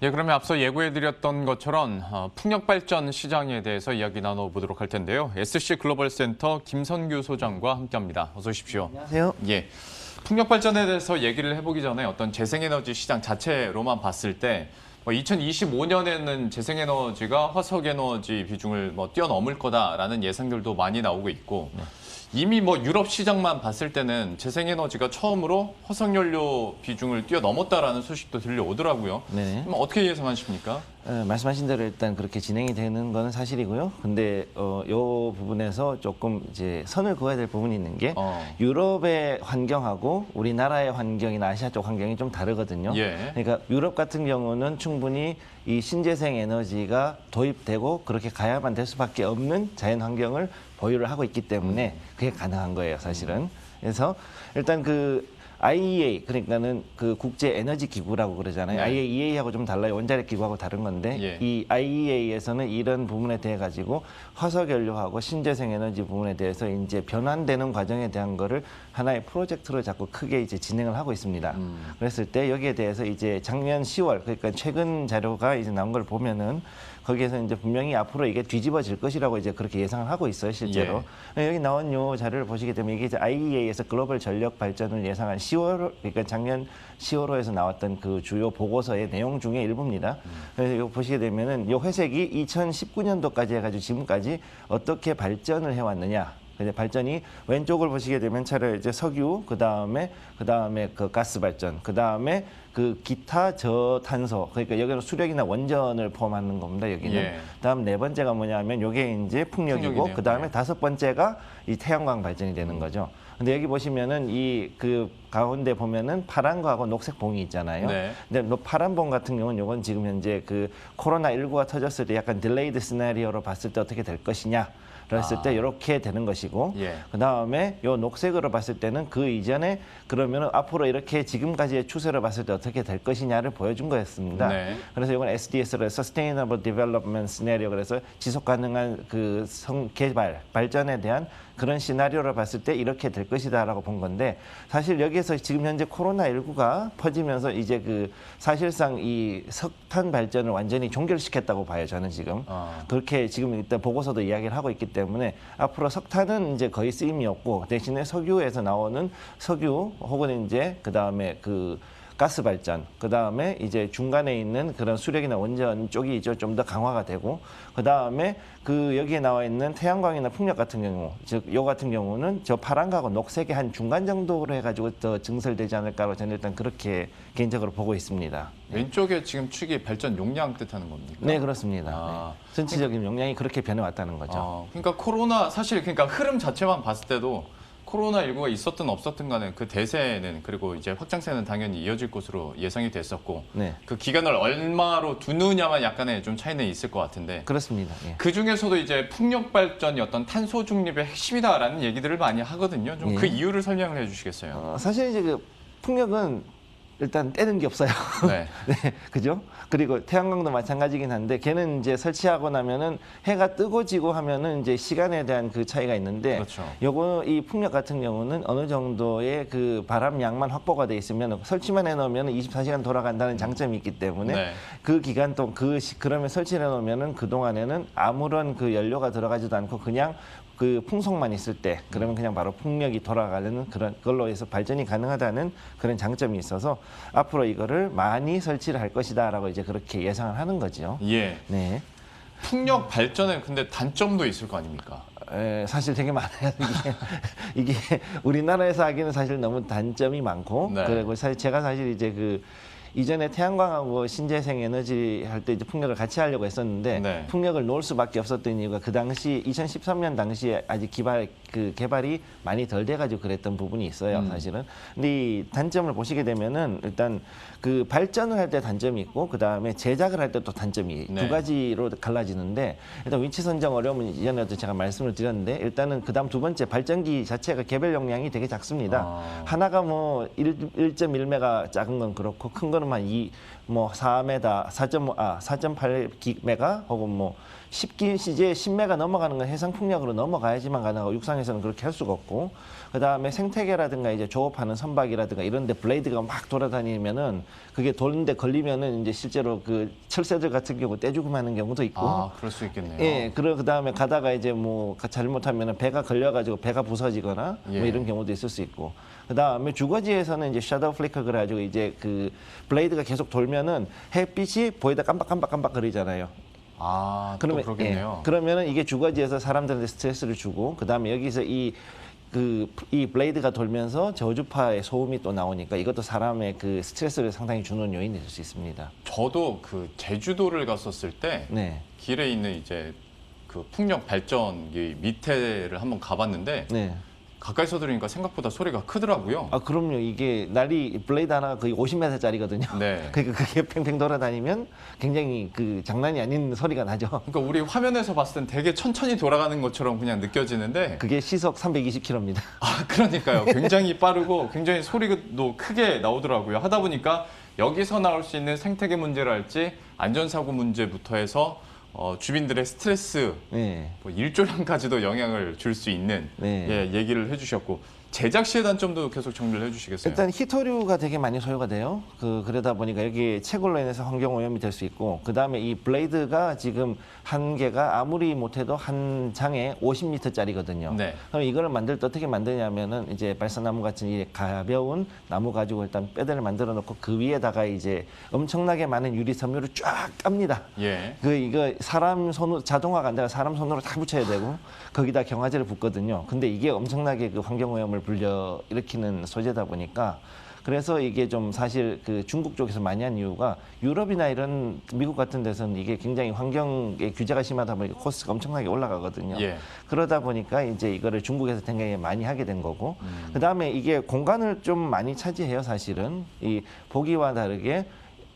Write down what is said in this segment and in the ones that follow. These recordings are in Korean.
예, 그러면 앞서 예고해드렸던 것처럼 풍력 발전 시장에 대해서 이야기 나눠보도록 할 텐데요. SC 글로벌 센터 김선규 소장과 함께합니다. 어서 오십시오. 안녕하세요. 예, 풍력 발전에 대해서 얘기를 해보기 전에 어떤 재생에너지 시장 자체로만 봤을 때 2025년에는 재생에너지가 화석에너지 비중을 뛰어넘을 거다라는 예상들도 많이 나오고 있고 이미 유럽 시장만 봤을 때는 재생에너지가 처음으로 화석연료 비중을 뛰어넘었다라는 소식도 들려오더라고요. 네. 그럼 어떻게 예상하십니까? 말씀하신 대로 일단 그렇게 진행이 되는 건 사실이고요. 근데 요 부분에서 조금 이제 선을 그어야 될 부분이 있는 게 유럽의 환경하고 우리나라의 환경이나 아시아 쪽 환경이 좀 다르거든요. 예. 그러니까 유럽 같은 경우는 충분히 이 신재생 에너지가 도입되고 그렇게 가야만 될 수밖에 없는 자연 환경을 보유를 하고 있기 때문에 그게 가능한 거예요, 사실은. 그래서 일단 그 IEA, 그러니까는 그 국제 에너지 기구라고 그러잖아요. 네. IAEA하고 좀 달라요. 원자력 기구하고 다른 건데 예. 이 IEA에서는 이런 부분에 대해 가지고 화석 연료하고 신재생 에너지 부분에 대해서 이제 변환되는 과정에 대한 거를 하나의 프로젝트로 자꾸 크게 이제 진행을 하고 있습니다. 그랬을 때 여기에 대해서 이제 작년 10월, 그러니까 최근 자료가 이제 나온 걸 보면은 거기에서 이제 분명히 앞으로 이게 뒤집어질 것이라고 이제 그렇게 예상을 하고 있어요, 실제로. 여기 나온 요 자료를 보시게 되면 이게 이제 IEA에서 글로벌 전력 발전을 예상한 10월, 그러니까 작년 10월호에서 나왔던 그 주요 보고서의 내용 중에 일부입니다. 그래서 이거 보시게 되면은 요 회색이 2019년도까지 해가지고 지금까지 어떻게 발전을 해왔느냐. 근데 발전이 왼쪽을 보시게 되면 차라리 이제 석유, 그 다음에 그 가스 발전, 그 다음에 그 기타 저탄소, 그러니까 여기는 수력이나 원전을 포함하는 겁니다. 여기는. 예. 다음 네 번째가 뭐냐면 요게 이제 풍력이고, 풍력이네요. 그 다음에 네. 다섯 번째가 이 태양광 발전이 되는 거죠. 근데 여기 보시면은 이 그 가운데 보면은 파란 거하고 녹색 봉이 있잖아요. 네. 근데 파란 봉 같은 경우는 요건 지금 현재 그 코로나19가 터졌을 때 약간 딜레이드 시나리오로 봤을 때 어떻게 될 것이냐. 그랬을 때 이렇게 되는 것이고, 예. 그 다음에 요 녹색으로 봤을 때는 그 이전에 그러면 앞으로 이렇게 지금까지의 추세로 봤을 때 어떻게 될 것이냐를 보여준 거였습니다. 네. 그래서 이건 SDS로 Sustainable Development Scenario, 그래서 지속 가능한 그 개발 발전에 대한 그런 시나리오를 봤을 때 이렇게 될 것이다라고 본 건데, 사실 여기에서 지금 현재 코로나19가 퍼지면서 이제 그 사실상 이 석탄 발전을 완전히 종결시켰다고 봐요, 저는 지금. 그렇게 지금 일단 보고서도 이야기를 하고 있기 때문에 앞으로 석탄은 이제 거의 쓰임이 없고 대신에 석유에서 나오는 석유 혹은 이제 그 다음에 그 가스 발전, 그 다음에 이제 중간에 있는 그런 수력이나 원전 쪽이 이제 좀 더 강화가 되고, 그 다음에 그 여기에 나와 있는 태양광이나 풍력 같은 경우, 즉 요 같은 경우는 저 파란하고 녹색의 한 중간 정도로 해가지고 더 증설되지 않을까로 저는 일단 그렇게 개인적으로 보고 있습니다. 왼쪽에 지금 축이 발전 용량 뜻하는 겁니까? 네, 그렇습니다. 네. 전체적인 용량이 그렇게 변해왔다는 거죠. 그러니까 그러니까 흐름 자체만 봤을 때도 코로나19가 있었든 없었든 간에 그 대세는 그리고 이제 확장세는 당연히 이어질 것으로 예상이 됐었고 네. 그 기간을 얼마로 두느냐만 약간의 좀 차이는 있을 것 같은데 그렇습니다. 예. 그 중에서도 이제 풍력 발전이 어떤 탄소 중립의 핵심이다라는 얘기들을 많이 하거든요. 좀 그 예. 이유를 설명을 해주시겠어요? 사실 이제 그 풍력은 일단 떼는 게 없어요. 네. 네, 그죠? 그리고 태양광도 마찬가지긴 한데 걔는 이제 설치하고 나면은 해가 뜨고 지고 하면은 이제 시간에 대한 그 차이가 있는데, 그렇죠. 요거 이 풍력 같은 경우는 어느 정도의 그 바람 양만 확보가 돼 있으면 설치만 해놓으면 24시간 돌아간다는 장점이 있기 때문에 네. 그 기간 동안 그러면 설치해 놓으면은 그 동안에는 아무런 그 연료가 들어가지도 않고 그냥 그 풍속만 있을 때 그러면 그냥 바로 풍력이 돌아가는 그런 걸로 해서 발전이 가능하다는 그런 장점이 있어서 앞으로 이거를 많이 설치를 할 것이다라고 이제 그렇게 예상을 하는 거죠. 예. 네. 풍력 발전에 근데 단점도 있을 거 아닙니까? 사실 되게 많아요. 이게 우리나라에서 하기는 사실 너무 단점이 많고, 네. 그리고 사실 제가 사실 이제 그 이전에 태양광하고 신재생 에너지 할 때 이제 풍력을 같이 하려고 했었는데 네. 풍력을 놓을 수밖에 없었던 이유가 그 당시 2013년 당시에 아직 개발이 많이 덜 돼가지고 그랬던 부분이 있어요, 사실은. 근데 이 단점을 보시게 되면은 일단 그 발전을 할 때 단점이 있고 그 다음에 제작을 할 때 또 단점이 네. 두 가지로 갈라지는데, 일단 위치 선정 어려움은 이전에도 제가 말씀을 드렸는데 일단은 그다음 두 번째 발전기 자체가 개별 용량이 되게 작습니다. 하나가 뭐 1.1메가 작은 건 그렇고 큰 거는 한 4m, 4.8 메가 혹은 뭐 이제 10메가 넘어가는 건 해상 풍력으로 넘어가야지만 가능하고 육상에서는 그렇게 할 수가 없고 그다음에 생태계라든가 이제 조업하는 선박이라든가 이런 데 블레이드가 막 돌아다니면은 그게 도는데 걸리면은 이제 실제로 그 철새들 같은 경우 떼죽음 하는 경우도 있고 아, 그럴 수 있겠네요. 예, 그다음에 가다가 이제 뭐 잘못하면 배가 걸려가지고 배가 부서지거나 예. 뭐 이런 경우도 있을 수 있고 그다음에 주거지에서는 이제 샤도우 플리커 그래가지고 이제 그 블레이드가 계속 돌면은 햇빛이 보이다 깜빡깜빡 거리잖아요. 아, 또 그러겠네요. 그러면은 이게 주거지에서 사람들한테 스트레스를 주고 그다음에 여기서 이 블레이드가 돌면서 저주파의 소음이 또 나오니까 이것도 사람의 그 스트레스를 상당히 주는 요인이 될 수 있습니다. 저도 그 제주도를 갔었을 때 네. 길에 있는 이제 그 풍력 발전기 밑에를 한번 가봤는데 네. 가까이서 들으니까 생각보다 소리가 크더라고요. 아, 그럼요. 이게 블레이드 하나가 거의 50m짜리거든요. 네. 그러니까 그게 팽팽 돌아다니면 굉장히 그 장난이 아닌 소리가 나죠. 그러니까 우리 화면에서 봤을 땐 되게 천천히 돌아가는 것처럼 그냥 느껴지는데 그게 시속 320km입니다. 아, 그러니까요. 굉장히 빠르고 굉장히 소리도 크게 나오더라고요. 하다 보니까 여기서 나올 수 있는 생태계 문제랄지 안전사고 문제부터 해서 주민들의 스트레스, 네. 뭐 일조량까지도 영향을 줄 수 있는 네. 예, 얘기를 해주셨고 제작 시의 단점도 계속 정리를 해주시겠어요? 일단 히토류가 되게 많이 소요가 돼요. 그러다 보니까 여기 채굴로 인해서 환경 오염이 될 수 있고, 그 다음에 이 블레이드가 지금 한 개가 아무리 못해도 한 장에 50m짜리거든요. 네. 그럼 이거를 만들 때 어떻게 만드냐면은 이제 발사나무 같은 이 가벼운 나무 가지고 일단 패드를 만들어 놓고 그 위에다가 이제 엄청나게 많은 유리 섬유를 쫙 깝니다. 예. 이거 사람 손으로 자동화가 안 돼서 사람 손으로 다 붙여야 되고 거기다 경화제를 붓거든요. 근데 이게 엄청나게 그 환경 오염을 불려 일으키는 소재다 보니까 그래서 이게 좀 사실 그 중국 쪽에서 많이 한 이유가 유럽이나 이런 미국 같은 데서는 이게 굉장히 환경의 규제가 심하다 보니까 코스트가 엄청나게 올라가거든요. 예. 그러다 보니까 이제 이거를 중국에서 굉장히 많이 하게 된 거고 그다음에 이게 공간을 좀 많이 차지해요. 사실은 이 보기와 다르게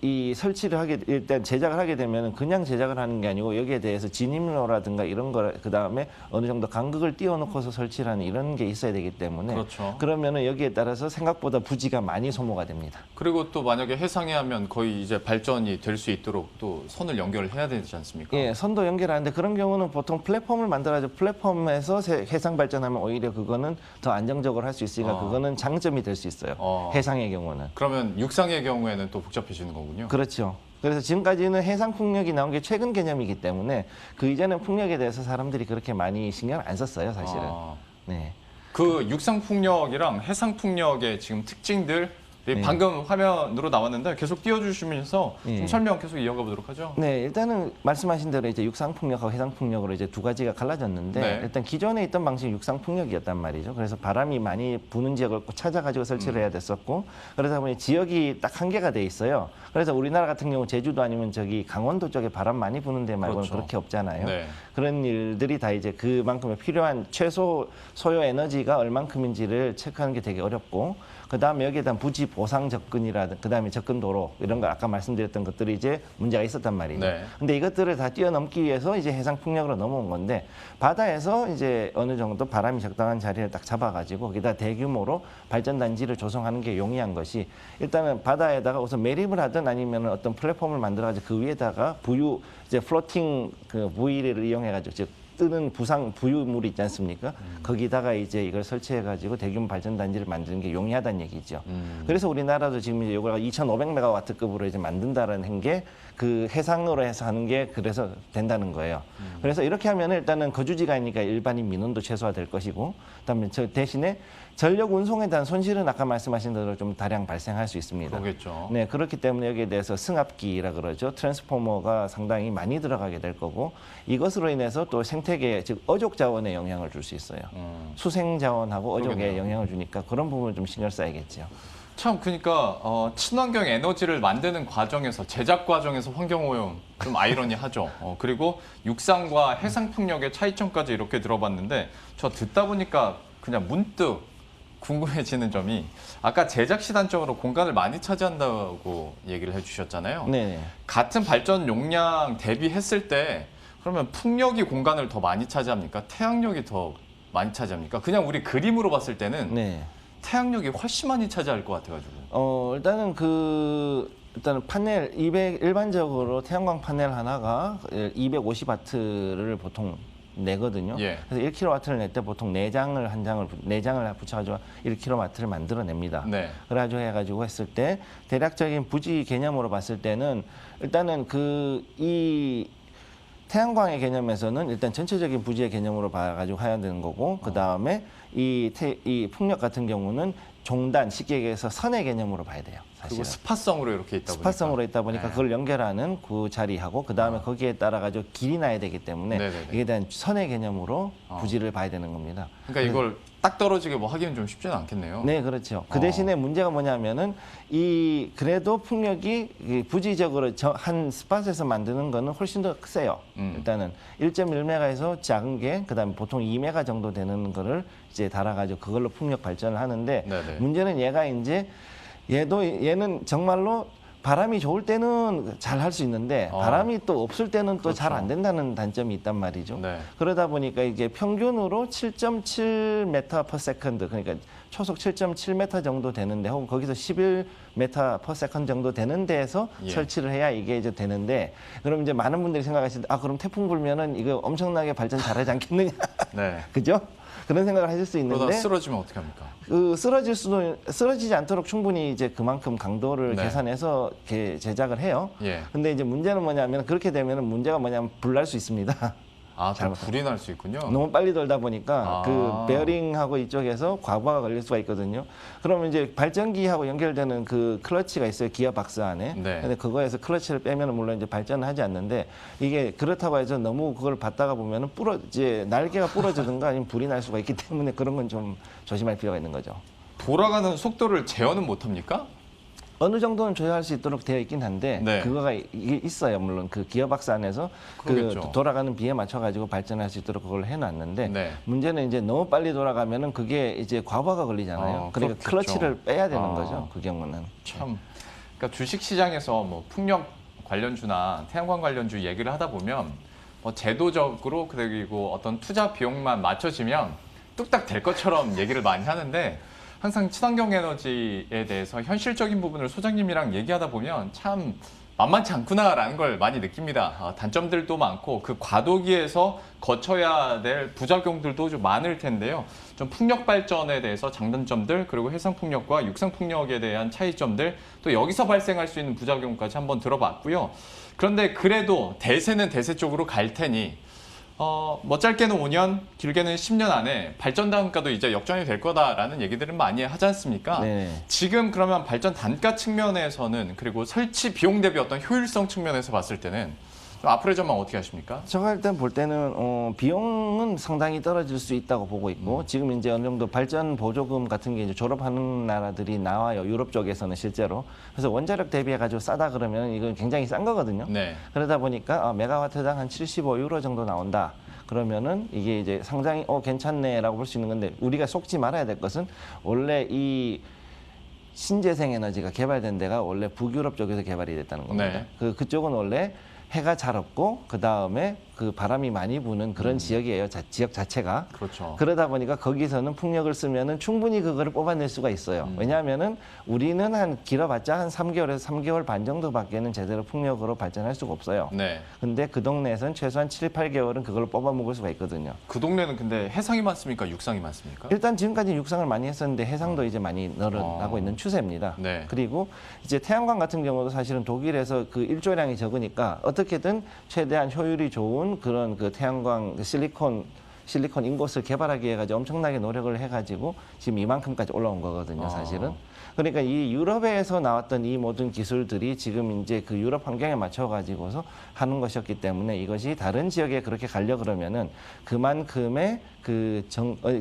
이 설치를 일단 제작을 하게 되면 그냥 제작을 하는 게 아니고 여기에 대해서 진입로라든가 이런 거 그다음에 어느 정도 간극을 띄워놓고서 설치를 하는 이런 게 있어야 되기 때문에 그렇죠. 그러면은 여기에 따라서 생각보다 부지가 많이 소모가 됩니다. 그리고 또 만약에 해상에 하면 거의 이제 발전이 될 수 있도록 또 선을 연결을 해야 되지 않습니까? 예, 선도 연결하는데 그런 경우는 보통 플랫폼을 만들어가지고 플랫폼에서 해상 발전하면 오히려 그거는 더 안정적으로 할 수 있으니까 그거는 장점이 될 수 있어요. 해상의 경우는. 그러면 육상의 경우에는 또 복잡해지는 거군요. 그렇죠. 그래서 지금까지는 해상 풍력이 나온 게 최근 개념이기 때문에 그 이전에 풍력에 대해서 사람들이 그렇게 많이 신경을 안 썼어요, 사실은. 네. 그 육상 풍력이랑 해상 풍력의 지금 특징들 방금 화면으로 나왔는데 계속 띄워주시면서 좀 설명 계속 이어가 보도록 하죠. 네, 일단은 말씀하신 대로 이제 육상 풍력하고 해상 풍력으로 이제 두 가지가 갈라졌는데 네. 일단 기존에 있던 방식이 육상 풍력이었단 말이죠. 그래서 바람이 많이 부는 지역을 꼭 찾아가지고 설치를 해야 됐었고 그러다 보니 지역이 딱 한계가 돼 있어요. 그래서 우리나라 같은 경우 제주도 아니면 저기 강원도 쪽에 바람 많이 부는 데 말고는 그렇죠. 그렇게 없잖아요. 네. 그런 일들이 다 이제 그만큼의 필요한 최소 소요 에너지가 얼만큼인지를 체크하는 게 되게 어렵고 그다음에 여기에 대한 부지 보상 접근이라든가 그다음에 접근 도로 이런 거 아까 말씀드렸던 것들이 이제 문제가 있었단 말이죠. 네. 근데 이것들을 다 뛰어넘기 위해서 이제 해상 풍력으로 넘어온 건데 바다에서 이제 어느 정도 바람이 적당한 자리를 딱 잡아가지고 거기다 대규모로 발전 단지를 조성하는 게 용이한 것이 일단은 바다에다가 우선 매립을 하든 아니면 어떤 플랫폼을 만들어가지고 그 위에다가 이제 플로팅 그 부위를 이용해가지고 즉 뜨는 부유물이 있지 않습니까? 거기다가 이제 이걸 설치해가지고 대규모 발전 단지를 만드는 게 용이하다는 얘기죠. 그래서 우리나라도 지금 이제 이걸 2,500메가와트급으로 이제 만든다라는 게 그 해상으로 해서 하는 게 그래서 된다는 거예요. 그래서 이렇게 하면 일단은 거주지가 있으니까 일반인 민원도 최소화될 것이고, 그다음에 저 대신에 전력 운송에 대한 손실은 아까 말씀하신 대로 좀 다량 발생할 수 있습니다. 그러겠죠. 네, 그렇기 때문에 여기에 대해서 승합기라 그러죠. 트랜스포머가 상당히 많이 들어가게 될 거고 이것으로 인해서 또 생태계 즉 어족 자원에 영향을 줄 수 있어요. 수생 자원하고 어족에 그러겠네요. 영향을 주니까 그런 부분을 좀 신경 써야겠죠. 참 그러니까 친환경 에너지를 만드는 과정에서 제작 과정에서 환경오염 좀 아이러니하죠. 그리고 육상과 해상 풍력의 차이점까지 이렇게 들어봤는데 저 듣다 보니까 그냥 문득 궁금해지는 점이 아까 제작 시단점으로 공간을 많이 차지한다고 얘기를 해주셨잖아요. 네. 같은 발전 용량 대비했을 때 그러면 풍력이 공간을 더 많이 차지합니까? 태양력이 더 많이 차지합니까? 그냥 우리 그림으로 봤을 때는 네. 태양력이 훨씬 많이 차지할 것 같아가지고. 일단은 일단은 파넬 일반적으로 태양광 파넬 하나가 250와트를 보통 내거든요. 예. 그래서 1kW를 낼 때 보통 4장을 붙여가지고 1kW를 만들어냅니다. 네. 그래가지고 해가지고 했을 때 대략적인 부지 개념으로 봤을 때는 일단은 이 태양광의 개념에서는 일단 전체적인 부지의 개념으로 봐가지고 해야 되는 거고, 그 다음에 이 풍력 같은 경우는 종단, 쉽게 얘기해서 선의 개념으로 봐야 돼요. 그리고 사실은. 스팟성으로 이렇게 있다 보니까. 스팟성으로 있다 보니까 네. 그걸 연결하는 그 자리하고, 그 다음에 거기에 따라 가지고 길이 나야 되기 때문에 네네네. 이게 대한 선의 개념으로 부지를 봐야 되는 겁니다. 그러니까 이걸 딱 떨어지게 뭐 하기는 좀 쉽지는 않겠네요. 네, 그렇죠. 그 대신에 문제가 뭐냐면은 그래도 풍력이 부지적으로 한 스팟에서 만드는 거는 훨씬 더 세요. 일단은 1.1메가에서 작은 게, 그다음에 보통 2메가 정도 되는 거를 이제 달아가지고 그걸로 풍력 발전을 하는데, 네네. 문제는 얘는 정말로 바람이 좋을 때는 잘 할 수 있는데 바람이 또 없을 때는 또 잘 안 된다는 단점이 있단 말이죠. 네. 그러다 보니까 이게 평균으로 7.7m/s, 그러니까 초속 7.7m 정도 되는데, 혹은 거기서 11m/s 정도 되는 데에서 예. 설치를 해야 이게 이제 되는데, 그럼 이제 많은 분들이 생각하시는데, 그럼 태풍 불면은 이거 엄청나게 발전 잘하지 않겠느냐? 네. 그죠? 그런 생각을 하실 수 그러다 있는데, 쓰러지면 어떻게 합니까? 쓰러지지 않도록 충분히 이제 그만큼 강도를 네. 계산해서 이렇게 제작을 해요. 예. 근데 이제 문제는 뭐냐면, 그렇게 되면은 문제가 뭐냐면 불날 수 있습니다. 아, 또 불이 날 수 있군요. 너무 빨리 돌다 보니까 아. 그 베어링하고 이쪽에서 과부하가 걸릴 수가 있거든요. 그러면 이제 발전기하고 연결되는 그 클러치가 있어요, 기어 박스 안에. 네. 근데 그거에서 클러치를 빼면은 물론 이제 발전을 하지 않는데, 이게 그렇다고 해서 너무 그걸 받다가 보면은 이제 날개가 부러지든가 아니면 불이 날 수가 있기 때문에 그런 건 좀 조심할 필요가 있는 거죠. 돌아가는 속도를 제어는 못 합니까? 어느 정도는 조절할 수 있도록 되어 있긴 한데, 네. 그거가 이게 있어요. 물론 그 기어박스 안에서 그러겠죠. 돌아가는 비에 맞춰 가지고 발전할 수 있도록 그걸 해놨는데, 네. 문제는 이제 너무 빨리 돌아가면은 그게 이제 과부하가 걸리잖아요. 그러니까 그렇겠죠. 클러치를 빼야 되는 아. 거죠. 그 경우는. 참. 그러니까 주식 시장에서 뭐 풍력 관련주나 태양광 관련주 얘기를 하다 보면 뭐 제도적으로, 그리고 어떤 투자 비용만 맞춰지면 뚝딱 될 것처럼 얘기를 많이 하는데, 항상 친환경 에너지에 대해서 현실적인 부분을 소장님이랑 얘기하다 보면 참 만만치 않구나라는 걸 많이 느낍니다. 단점들도 많고 그 과도기에서 거쳐야 될 부작용들도 좀 많을 텐데요. 좀 풍력 발전에 대해서 장단점들, 그리고 해상 풍력과 육상 풍력에 대한 차이점들, 또 여기서 발생할 수 있는 부작용까지 한번 들어봤고요. 그런데 그래도 대세는 대세 쪽으로 갈 테니 뭐 짧게는 5년, 길게는 10년 안에 발전 단가도 이제 역전이 될 거다라는 얘기들은 많이 하지 않습니까? 네. 지금 그러면 발전 단가 측면에서는, 그리고 설치 비용 대비 어떤 효율성 측면에서 봤을 때는 좀 앞으로의 전망 어떻게 하십니까? 제가 일단 볼 때는 비용은 상당히 떨어질 수 있다고 보고 있고, 지금 이제 어느 정도 발전 보조금 같은 게 이제 졸업하는 나라들이 나와요. 유럽 쪽에서는 실제로. 그래서 원자력 대비해 가지고 싸다 그러면 이건 굉장히 싼 거거든요. 네. 그러다 보니까 메가와트당 한 75유로 정도 나온다. 그러면은 이게 이제 상당히 괜찮네라고 볼 수 있는 건데, 우리가 속지 말아야 될 것은, 원래 이 신재생 에너지가 개발된 데가 원래 북유럽 쪽에서 개발이 됐다는 겁니다. 네. 그쪽은 원래 해가 잘 없고, 그 다음에 그 바람이 많이 부는 그런 지역이에요. 지역 자체가. 그렇죠. 그러다 보니까 거기서는 풍력을 쓰면은 충분히 그거를 뽑아낼 수가 있어요. 왜냐하면은 우리는 길어봤자 한 3개월에서 3개월 반 정도밖에는 제대로 풍력으로 발전할 수가 없어요. 네. 근데 그 동네에서는 최소한 7, 8개월은 그걸 뽑아 먹을 수가 있거든요. 그 동네는 근데 해상이 많습니까? 육상이 많습니까? 일단 지금까지 육상을 많이 했었는데 해상도 이제 많이 늘어나고 있는 추세입니다. 네. 그리고 이제 태양광 같은 경우도 사실은 독일에서 그 일조량이 적으니까 어떻게든 최대한 효율이 좋은 그런 그 태양광 실리콘 인곳을 개발하기 위해 가지고 엄청나게 노력을 해가지고 지금 이만큼까지 올라온 거거든요, 사실은. 그러니까 이 유럽에서 나왔던 이 모든 기술들이 지금 이제 그 유럽 환경에 맞춰 가지고서 하는 것이었기 때문에, 이것이 다른 지역에 그렇게 가려 그러면은 그만큼의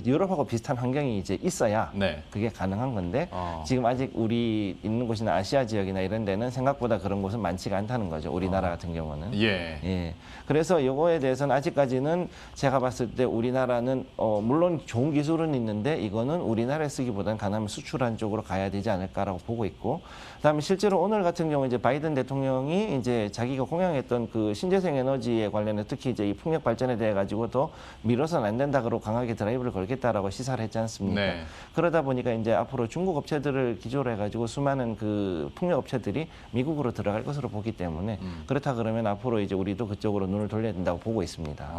유럽하고 비슷한 환경이 이제 있어야 네. 그게 가능한 건데, 지금 아직 우리 있는 곳이나 아시아 지역이나 이런 데는 생각보다 그런 곳은 많지가 않다는 거죠. 우리나라 같은 경우는. 예. 예. 그래서 요거에 대해서는 아직까지는 제가 봤을 때 우리나라는 물론 좋은 기술은 있는데 이거는 우리나라에 쓰기보다는 가능하면 수출한 쪽으로 가야 되지 않을까라고 보고 있고, 그다음에 실제로 오늘 같은 경우 이제 바이든 대통령이 이제 자기가 공약했던 그 신재생 에너지에 관련해 특히 이제 이 풍력 발전에 대해 가지고 더 미뤄서는 안 된다고 강하게 드라이브를 걸겠다라고 시사를 했지 않습니까? 네. 그러다 보니까 이제 앞으로 중국 업체들을 기조로 해가지고 수많은 그 풍력 업체들이 미국으로 들어갈 것으로 보기 때문에 그렇다 그러면 앞으로 이제 우리도 그쪽으로 눈을 돌려야 된다고 보고 있습니다.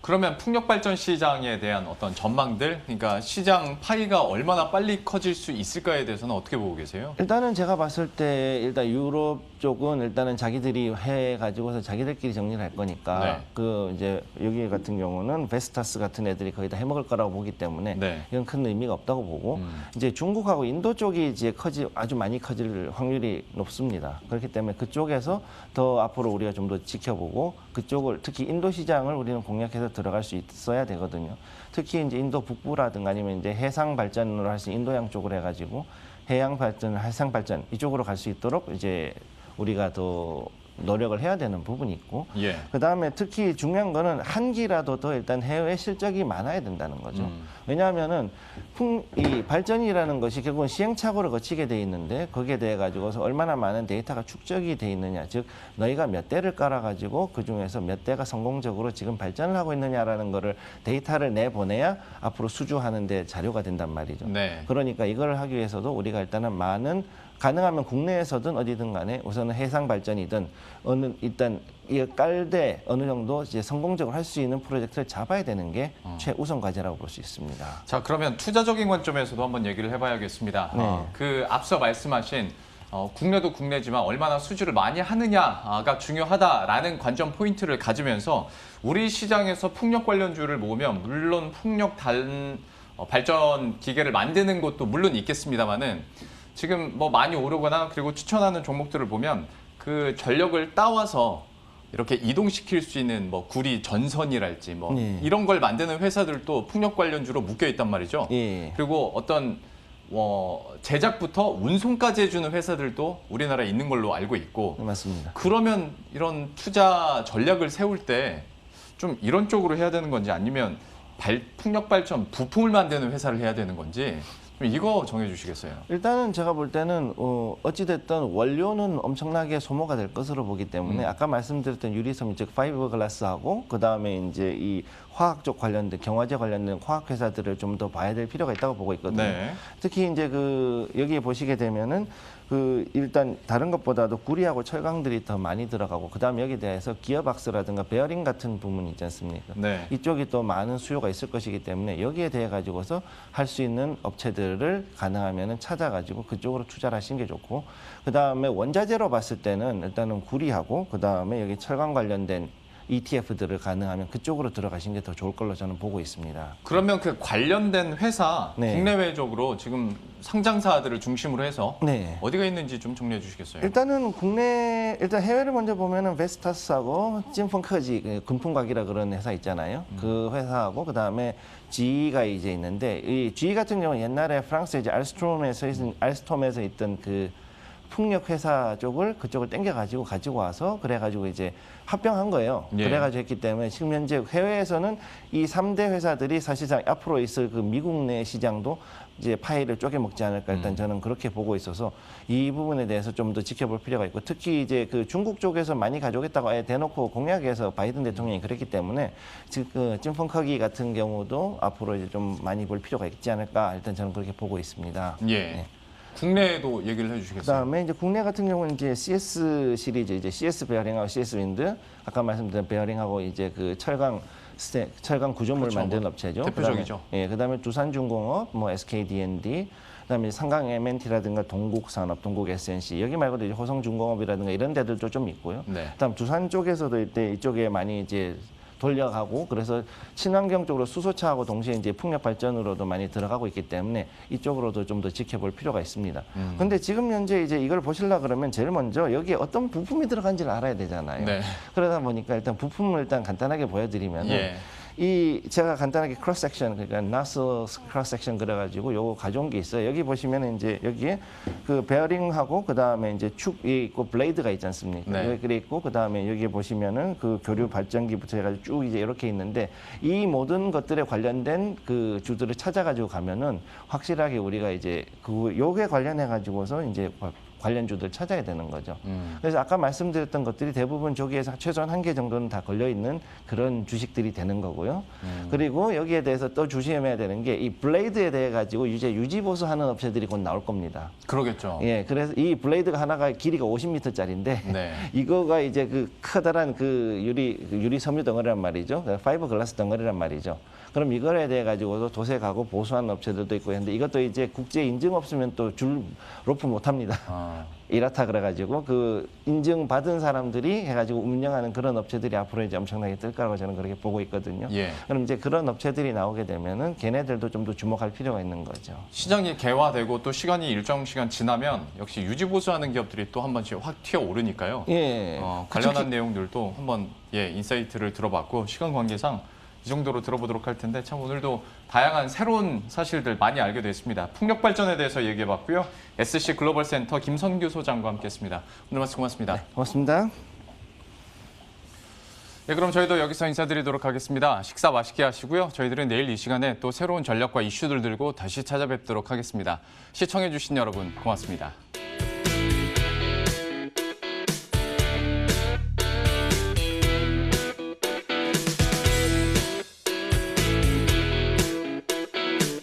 그러면 풍력 발전 시장에 대한 어떤 전망들, 그러니까 시장 파이가 얼마나 빨리 커질 수 있을까에 대해서는 어떻게 보고 계세요? 일단은 제가 봤을 때 일단 유럽 쪽은 일단은 자기들이 해가지고서 자기들끼리 정리를 할 거니까 네. 그 이제 여기 같은 경우는 베스타스 같은 애들이 거의 다 해먹을 거라고 보기 때문에 네. 이건 큰 의미가 없다고 보고 이제 중국하고 인도 쪽이 이제 아주 많이 커질 확률이 높습니다. 그렇기 때문에 그쪽에서 더 앞으로 우리가 좀 더 지켜보고 그쪽을 특히 인도 시장을 우리는 공략해서 들어갈 수 있어야 되거든요. 특히 이제 인도 북부라든가 아니면 이제 해상 발전으로 할 수 있는 인도양 쪽으로 해가지고 해양 발전, 해상 발전 이쪽으로 갈 수 있도록 이제 우리가 더 노력을 해야 되는 부분이 있고, 예. 그다음에 특히 중요한 거는 한기라도 더 일단 해외 실적이 많아야 된다는 거죠. 왜냐하면은 이 발전이라는 것이 결국은 시행착오를 거치게 돼 있는데 거기에 대해 가지고서 얼마나 많은 데이터가 축적이 돼 있느냐, 즉 너희가 몇 대를 깔아 가지고 그 중에서 몇 대가 성공적으로 지금 발전을 하고 있느냐라는 거를 데이터를 내보내야 앞으로 수주하는 데 자료가 된단 말이죠. 네. 그러니까 이걸 하기 위해서도 우리가 일단은 많은 가능하면 국내에서든 어디든 간에 우선은 해상 발전이든 일단 이 깔되 어느 정도 이제 성공적으로 할 수 있는 프로젝트를 잡아야 되는 게 최우선 과제라고 볼 수 있습니다. 자, 그러면 투자적인 관점에서도 한번 얘기를 해봐야겠습니다. 네. 그 앞서 말씀하신 국내도 국내지만 얼마나 수주를 많이 하느냐가 중요하다라는 관점 포인트를 가지면서 우리 시장에서 풍력 관련주를 모으면 물론 풍력 발전 기계를 만드는 곳도 물론 있겠습니다만은 지금 뭐 많이 오르거나 그리고 추천하는 종목들을 보면 그 전력을 따와서 이렇게 이동시킬 수 있는 뭐 구리 전선이랄지 뭐 네. 이런 걸 만드는 회사들도 풍력 관련주로 묶여 있단 말이죠. 예. 그리고 어떤 제작부터 운송까지 해주는 회사들도 우리나라에 있는 걸로 알고 있고, 맞습니다. 그러면 이런 투자 전략을 세울 때 좀 이런 쪽으로 해야 되는 건지 아니면 풍력 발전 부품을 만드는 회사를 해야 되는 건지 좀 이거 정해주시겠어요? 일단은 제가 볼 때는 어찌됐든 원료는 엄청나게 소모가 될 것으로 보기 때문에 아까 말씀드렸던 유리섬 즉 파이버글라스하고 그 다음에 이제 이 화학 쪽 관련된 경화제 관련된 화학 회사들을 좀 더 봐야 될 필요가 있다고 보고 있거든요. 네. 특히 이제 여기에 보시게 되면은 일단 다른 것보다도 구리하고 철강들이 더 많이 들어가고 그다음에 여기에 대해서 기어박스라든가 베어링 같은 부분이 있지 않습니까? 네. 이쪽이 또 많은 수요가 있을 것이기 때문에 여기에 대해 가지고서 할 수 있는 업체들을 가능하면은 찾아가지고 그쪽으로 투자를 하시는 게 좋고, 그다음에 원자재로 봤을 때는 일단은 구리하고 그다음에 여기 철강 관련된 ETF들을 가능하면 그쪽으로 들어가시는 게 더 좋을 걸로 저는 보고 있습니다. 그러면 그 관련된 회사 네. 국내외적으로 지금 상장사들을 중심으로 해서 네. 어디가 있는지 좀 정리해 주시겠어요? 일단은 일단 해외를 먼저 보면은 베스타스하고 찐펑커지 금품각이라 그런 회사 있잖아요. 그 회사하고 그다음에 GE가 이제 있는데 이 GE 같은 경우는 옛날에 프랑스 이제 알스톰에서 있던 그 풍력 회사 그쪽을 땡겨가지고 가지고 와서 그래가지고 이제 합병한 거예요. 예. 그래가지고 했기 때문에 지금 현재 해외에서는 이 3대 회사들이 사실상 앞으로 있을 그 미국 내 시장도 이제 파이를 쪼개먹지 않을까 일단 저는 그렇게 보고 있어서 이 부분에 대해서 좀 더 지켜볼 필요가 있고, 특히 이제 그 중국 쪽에서 많이 가져오겠다고 아예 대놓고 공약해서 바이든 대통령이 그랬기 때문에 지금 그 찐펑커기 같은 경우도 앞으로 이제 좀 많이 볼 필요가 있지 않을까 일단 저는 그렇게 보고 있습니다. 예. 네. 국내에도 얘기를 해주시겠어요? 그다음에 이제 국내 같은 경우는 이제 CS 시리즈 이제 CS 베어링하고 CS 윈드 아까 말씀드린 베어링하고 이제 그 철강 구조물 그렇죠. 만드는 업체죠. 대표적이죠. 그다음에 두산중공업, 뭐 SKD&D, 그다음에 상강 M&T라든가 동국산업, 동국 SNC 여기 말고도 이제 호성중공업이라든가 이런 데들도 좀 있고요. 네. 그다음 두산 쪽에서도 이쪽에 많이 이제 돌려가고 그래서 친환경 쪽으로 수소차하고 동시에 이제 풍력 발전으로도 많이 들어가고 있기 때문에 이쪽으로도 좀 더 지켜볼 필요가 있습니다. 그런데 지금 현재 이제 이걸 보시려 그러면 제일 먼저 여기에 어떤 부품이 들어간지를 알아야 되잖아요. 네. 그러다 보니까 일단 부품을 일단 간단하게 보여드리면 예. 제가 간단하게 크로스 섹션 그러니까 나스 크로스 섹션 그래가지고 요거 가져온 게 있어요. 여기 보시면 이제 여기에 그 베어링하고 그 다음에 이제 축이 있고 블레이드가 있지 않습니까? 네. 여기 있고 그 다음에 여기 보시면은 그 교류 발전기부터 해가지고 쭉 이제 이렇게 있는데 이 모든 것들에 관련된 그 주들을 찾아가지고 가면은 확실하게 우리가 이제 그 요게 관련해 가지고서 이제 관련주들 찾아야 되는 거죠. 그래서 아까 말씀드렸던 것들이 대부분 저기에서 최소한 한 개 정도는 다 걸려 있는 그런 주식들이 되는 거고요. 그리고 여기에 대해서 또 조심해야 되는 게 이 블레이드에 대해 가지고 이제 유지 보수하는 업체들이 곧 나올 겁니다. 그러겠죠. 예, 그래서 이 블레이드가 하나가 길이가 50m짜리인데 네. 이거가 이제 그 커다란 그 유리 섬유 덩어리란 말이죠. 파이버 글라스 덩어리란 말이죠. 그럼 이거에 대해 가지고도 도색 하고 보수하는 업체들도 있고 했는데 이것도 이제 국제 인증 없으면 또 줄 로프 못 합니다. 이렇다 그래가지고 그 인증 받은 사람들이 해가지고 운영하는 그런 업체들이 앞으로 이제 엄청나게 뜰 거라고 저는 그렇게 보고 있거든요. 예. 그럼 이제 그런 업체들이 나오게 되면은 걔네들도 좀 더 주목할 필요가 있는 거죠. 시장이 개화되고 또 시간이 일정 시간 지나면 역시 유지 보수하는 기업들이 또 한 번씩 확 튀어오르니까요. 예. 관련한 내용들도 한번 인사이트를 들어봤고 시간 관계상 이 정도로 들어보도록 할 텐데 참 오늘도 다양한 새로운 사실들 많이 알게 됐습니다. 풍력 발전에 대해서 얘기해봤고요. SC 글로벌 센터 김선규 소장과 함께했습니다. 오늘 말씀 고맙습니다. 네, 고맙습니다. 네, 그럼 저희도 여기서 인사드리도록 하겠습니다. 식사 맛있게 하시고요. 저희들은 내일 이 시간에 또 새로운 전략과 이슈들 들고 다시 찾아뵙도록 하겠습니다. 시청해주신 여러분 고맙습니다.